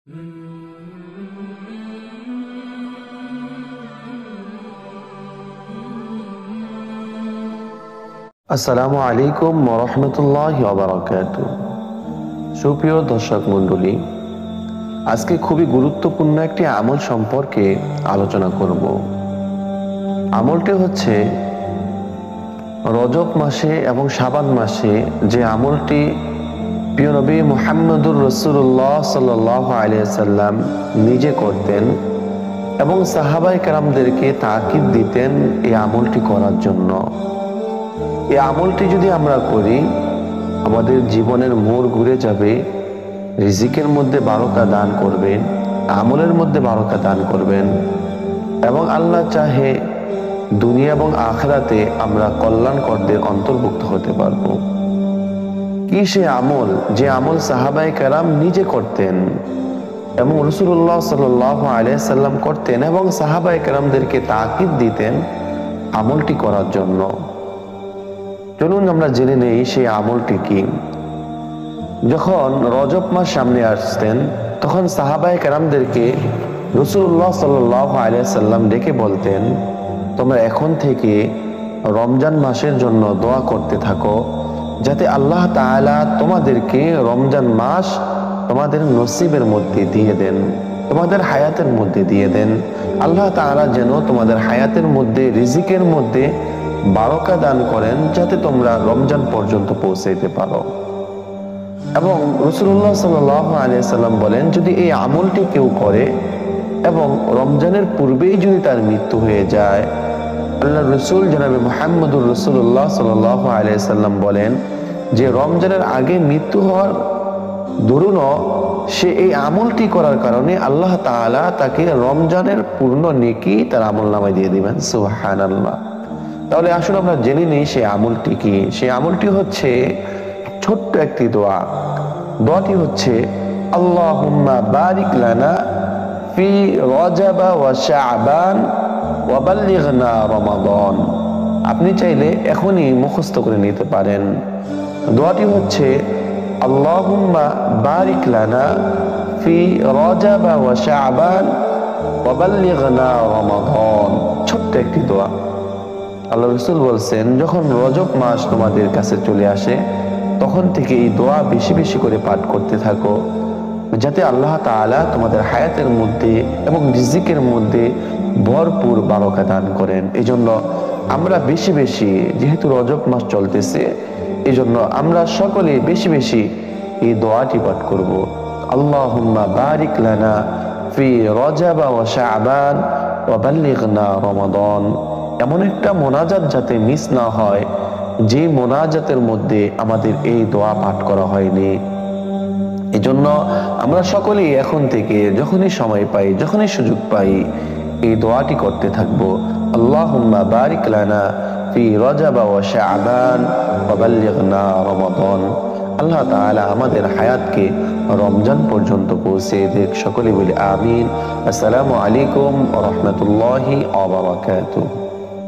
আসসালামু আলাইকুম ওয়া রাহমাতুল্লাহি ওয়া বারাকাতুহু। সুপ্রিয় দর্শক মণ্ডলী, আজকে খুবই গুরুত্বপূর্ণ একটি আমল সম্পর্কে আলোচনা করব। আমলটি হচ্ছে রজব মাসে এবং শাবান মাসে যে আমলটি প্রিয় নবী মুহাম্মদুর রাসূলুল্লাহ সাল্লাল্লাহু আলাইহি ওয়াসাল্লাম নিজে করতেন এবং সাহাবায়ে কেরামদেরকে তাকিদ দিতেন এই আমলটি করার জন্য। এই আমলটি যদি আমরা করি, আমাদের জীবনের মোড় ঘুরে যাবে, রিজিকের মধ্যে বারকা দান করবেন, আমলের মধ্যে বারকা দান করবেন এবং আল্লাহ চাহে দুনিয়া এবং আখিরাতে আমরা কল্যাণকরদের অন্তর্ভুক্ত হতে পারব। কি সে আমল, যে আমল সাহাবায়ে কেরাম নিজে করতেন এবং রাসূলুল্লাহ সাল্লাল্লাহু আলাইহি সাল্লাম করতেন এবং সাহাবায়ে কেরামদেরকে তাকিদ দিতেন আমলটি করার জন্য। চলুন আমরা জেনে নেই সেই আমলটি কি। যখন রজব মাস সামনে আসতেন তখন সাহাবায়ে কেরামদেরকে রাসূলুল্লাহ সাল্লাল্লাহু আলাইহি সাল্লাম ডেকে বলতেন, তোমরা এখন থেকে রমজান মাসের জন্য দোয়া করতে থাকো যাতে আল্লাহ তাআলা তোমাদেরকে রমজান মাস তোমাদের নসিবের মধ্যে দিয়ে দেন, তোমাদের হায়াতের মধ্যে দিয়ে দেন। আল্লাহ তাআলা যেন তোমাদের হায়াতের মধ্যে, রিজিকের মধ্যে বারকা দান করেন যাতে তোমরা রমজান পর্যন্ত পৌঁছাইতে পারো। এবং রাসূলুল্লাহ সাল্লাল্লাহু আলাইহি সাল্লাম বলেন, যদি এই আমলটি কেউ করে এবং রমজানের পূর্বেই যদি তার মৃত্যু হয়ে যায়, আল্লাহর রাসূল জনাবে মুহাম্মদুর রাসূলুল্লাহ সাল্লাল্লাহু আলাইহি সাল্লাম বলেন যে রমজানের আগে মৃত্যু হওয়ার দরুনও সে এই আমলটি করার কারণে আল্লাহ তাআলা তাকে রমজানের পূর্ণ নেকি তার আমলনামায় দিয়ে দিবেন। সুবহানাল্লাহ। তাহলে আসুন আমরা জেনে নিই সেই আমলটি কি। সেই আমলটি হচ্ছে ছোট্ট একটি দোয়া। দোয়াটি হচ্ছে, আল্লাহুম্মা বারিক লানা ফি রজব ওয়া শাবান ওয়া বাল্লিগনা রমাদান। আপনি চাইলে এখনই মুখস্থ করে নিতে পারেন। দোয়াটি হচ্ছে, আল্লাহুম্মা বারিক লানা ফি রজব ওয়া শাবান ওয়া বাল্লিগনা রমাদান। ছোট্ট একটি দোয়া। আল্লাহ রাসূল বলছেন, যখন রজব মাস তোমাদের কাছে চলে আসে তখন থেকে এই দোয়া বেশি বেশি করে পাঠ করতে থাকো যাতে আল্লাহ তাআলা তোমাদের হায়াতের মধ্যে এবং রিজিকের মধ্যে ভরপুর বারকা দান করেন। এই জন্য আমরা বেশি বেশি, যেহেতু রজব মাস চলতেছে, এই জন্য আমরা সকলে বেশি বেশি এই দোয়াটি পাঠ করব। আল্লাহুম্মা বারিক লানা ফি রজব ওয়া শাবান ওয়া বাল্লিগনা রমাদান। এমন একটা মোনাজাত যাতে মিস না হয় যে মোনাজাতের মধ্যে আমাদের এই দোয়া পাঠ করা হয়নি। এই জন্য আমরা সকলেই এখন থেকে যখনই সময় পাই, যখনই সুযোগ পাই, এই দোয়াটি করতে থাকবো। আল্লাহুম্মা বারিক লানা ফি রজব ওয়া শাবান ওয়া বাল্লিগনা রমাদান। আল্লাহ তাআলা আমাদের হায়াতকে রমজান পর্যন্ত পৌঁছে দেখ। সকলে বলি আমিন। আসসালামু আলাইকুম ওয়া রাহমাতুল্লাহি ওয়া বারাকাতুহু।